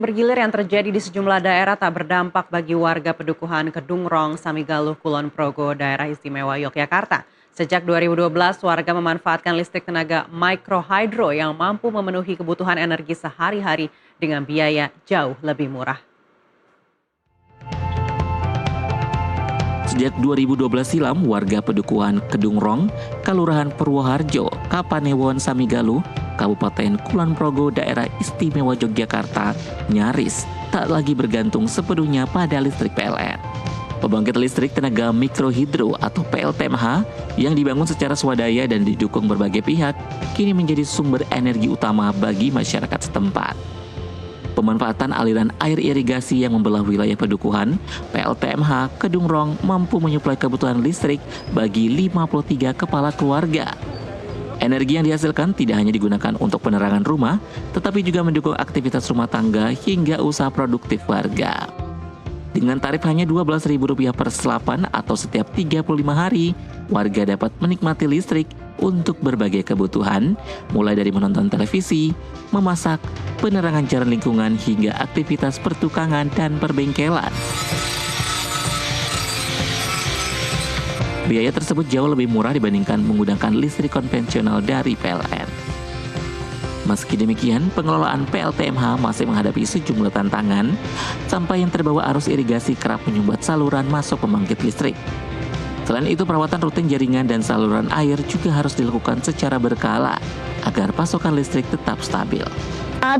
Bergilir yang terjadi di sejumlah daerah tak berdampak bagi warga Pedukuhan Kedungrong, Samigaluh, Kulon Progo, Daerah Istimewa Yogyakarta. Sejak 2012, warga memanfaatkan listrik tenaga mikrohidro yang mampu memenuhi kebutuhan energi sehari-hari dengan biaya jauh lebih murah. Sejak 2012 silam, warga Pedukuhan Kedungrong, Kelurahan Purwoharjo, Kapanewon, Samigaluh, Kabupaten Kulon Progo, Daerah Istimewa Yogyakarta, nyaris tak lagi bergantung sepenuhnya pada listrik PLN. Pembangkit listrik tenaga mikrohidro atau PLTMH yang dibangun secara swadaya dan didukung berbagai pihak, kini menjadi sumber energi utama bagi masyarakat setempat. Pemanfaatan aliran air irigasi yang membelah wilayah Pedukuhan, PLTMH Kedungrong mampu menyuplai kebutuhan listrik bagi 53 kepala keluarga. Energi yang dihasilkan tidak hanya digunakan untuk penerangan rumah, tetapi juga mendukung aktivitas rumah tangga hingga usaha produktif warga. Dengan tarif hanya Rp12.000 per selapan atau setiap 35 hari, warga dapat menikmati listrik untuk berbagai kebutuhan, mulai dari menonton televisi, memasak, penerangan jalan lingkungan, hingga aktivitas pertukangan dan perbengkelan. Biaya tersebut jauh lebih murah dibandingkan menggunakan listrik konvensional dari PLN. Meski demikian, pengelolaan PLTMH masih menghadapi sejumlah tantangan. Sampah yang terbawa arus irigasi kerap menyumbat saluran masuk pembangkit listrik. Selain itu, perawatan rutin jaringan dan saluran air juga harus dilakukan secara berkala agar pasokan listrik tetap stabil.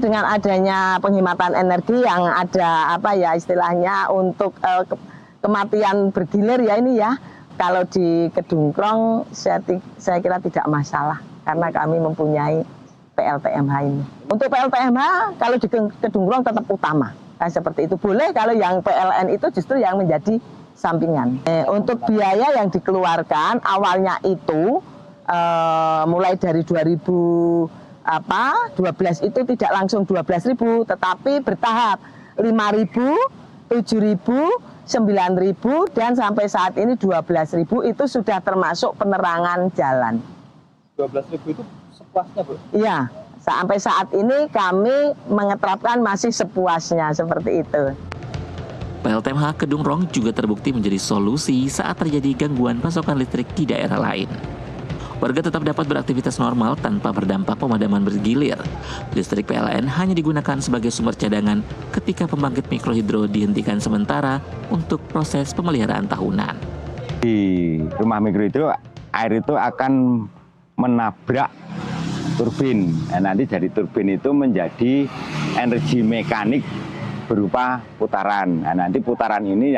Dengan adanya penghematan energi yang ada istilahnya untuk kematian bergilir ya ini ya. Kalau di Kedungrong saya kira tidak masalah karena kami mempunyai PLTMH ini. Untuk PLTMH kalau di Kedungrong tetap utama. Seperti itu boleh, kalau yang PLN itu justru yang menjadi sampingan. Untuk biaya yang dikeluarkan awalnya itu mulai dari 2012 itu tidak langsung 12.000 tetapi bertahap 5.000, 7.000, 9.000 dan sampai saat ini 12.000 itu sudah termasuk penerangan jalan. 12.000 itu sepuasnya, Bu? Iya, sampai saat ini kami mengeterapkan masih sepuasnya seperti itu. PLTMH Kedungrong juga terbukti menjadi solusi saat terjadi gangguan pasokan listrik di daerah lain. Warga tetap dapat beraktivitas normal tanpa berdampak pemadaman bergilir. Listrik PLN hanya digunakan sebagai sumber cadangan ketika pembangkit mikrohidro dihentikan sementara untuk proses pemeliharaan tahunan. Di rumah mikrohidro, air itu akan menabrak turbin. Nah, nanti dari turbin itu menjadi energi mekanik berupa putaran. Nah, nanti putaran ini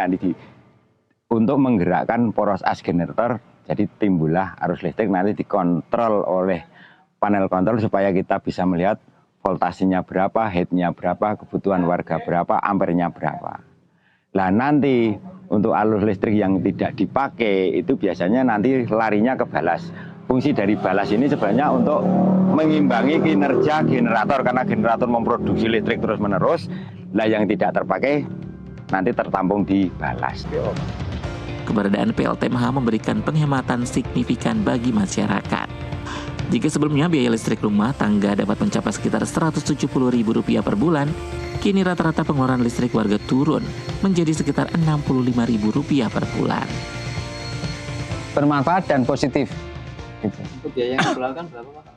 untuk menggerakkan poros as generator. Jadi timbullah arus listrik, nanti dikontrol oleh panel kontrol supaya kita bisa melihat voltasenya berapa, headnya berapa, kebutuhan warga berapa, ampernya berapa. Nah nanti untuk arus listrik yang tidak dipakai itu biasanya nanti larinya ke balas. Fungsi dari balas ini sebenarnya untuk mengimbangi kinerja generator, karena generator memproduksi listrik terus menerus. Nah yang tidak terpakai nanti tertampung di balas. Keberadaan PLTMH memberikan penghematan signifikan bagi masyarakat. Jika sebelumnya biaya listrik rumah tangga dapat mencapai sekitar Rp170.000 per bulan, kini rata-rata pengeluaran listrik warga turun menjadi sekitar Rp65.000 per bulan. Bermanfaat dan positif. Untuk biaya yang dikeluarkan berapa, Pak?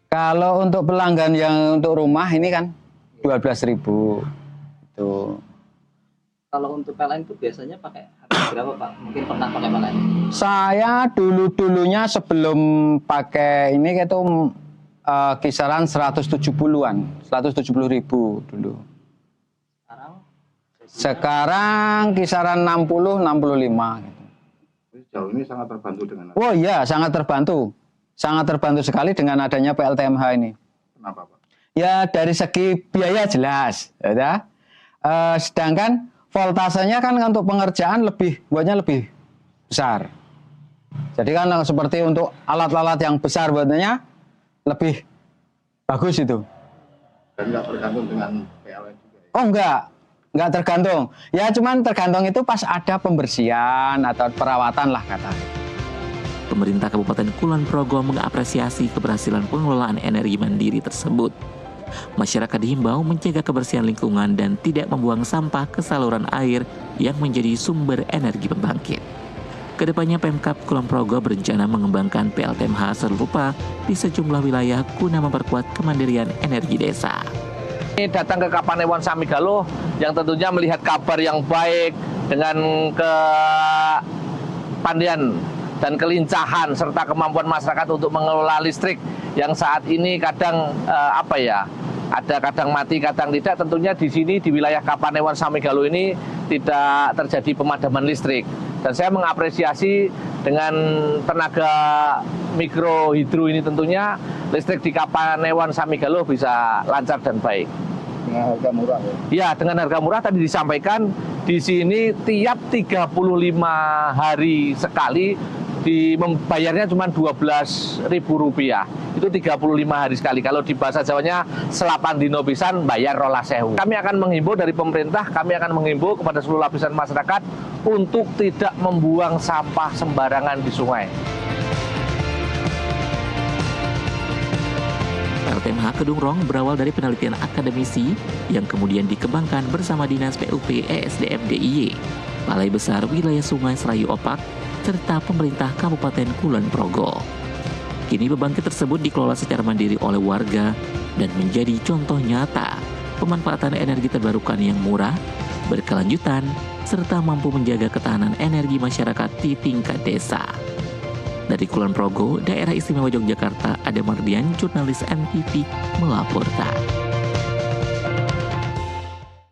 Kalau untuk pelanggan yang untuk rumah ini kan 12.000 itu. Kalau untuk PLN itu biasanya pakai harga berapa, Pak? Mungkin pernah pakai PLN? Saya dulunya sebelum pakai ini itu kisaran 170-an, 170.000 dulu. Sekarang kisaran 60-65 gitu. Sejauh ini sangat terbantu dengan. Oh iya, sangat terbantu sekali dengan adanya PLTMH ini. Kenapa, Pak? Ya dari segi biaya jelas, ya. Sedangkan voltasenya kan untuk pengerjaan buatnya lebih besar. Jadi kan seperti untuk alat-alat yang besar buatnya lebih bagus itu. Dan nggak tergantung dengan PLN juga ya? Oh enggak tergantung. Ya cuman tergantung itu pas ada pembersihan atau perawatan lah kata. Pemerintah Kabupaten Kulon Progo mengapresiasi keberhasilan pengelolaan energi mandiri tersebut. Masyarakat dihimbau menjaga kebersihan lingkungan dan tidak membuang sampah ke saluran air yang menjadi sumber energi pembangkit. Kedepannya Pemkab Kulon Progo berencana mengembangkan PLTMH serupa di sejumlah wilayah guna memperkuat kemandirian energi desa. Ini datang ke Kapanewon Samigalo yang tentunya melihat kabar yang baik dengan kepandaian dan kelincahan serta kemampuan masyarakat untuk mengelola listrik yang saat ini kadang ada kadang mati, kadang tidak. Tentunya di sini di wilayah Kapanewon Samigalo ini tidak terjadi pemadaman listrik. Dan saya mengapresiasi dengan tenaga mikrohidro ini tentunya listrik di Kapanewon Samigalo bisa lancar dan baik. Dengan harga murah ya? Ya, dengan harga murah tadi disampaikan di sini tiap 35 hari sekali membayarnya cuma Rp12.000. Itu 35 hari sekali. Kalau di bahasa Jawanya selapan dino pisan bayar 12.000. Kami akan menghimbau dari pemerintah, kami akan menghimbau kepada seluruh lapisan masyarakat untuk tidak membuang sampah sembarangan di sungai. PLTMH Kedungrong berawal dari penelitian akademisi yang kemudian dikembangkan bersama Dinas PUP ESDM DIY, Balai Besar Wilayah Sungai Serayu Opak, serta pemerintah Kabupaten Kulon Progo. Kini pembangkit tersebut dikelola secara mandiri oleh warga dan menjadi contoh nyata pemanfaatan energi terbarukan yang murah, berkelanjutan, serta mampu menjaga ketahanan energi masyarakat di tingkat desa. Dari Kulon Progo, Daerah Istimewa Yogyakarta, Adam Mardian, jurnalis NTV, melaporkan.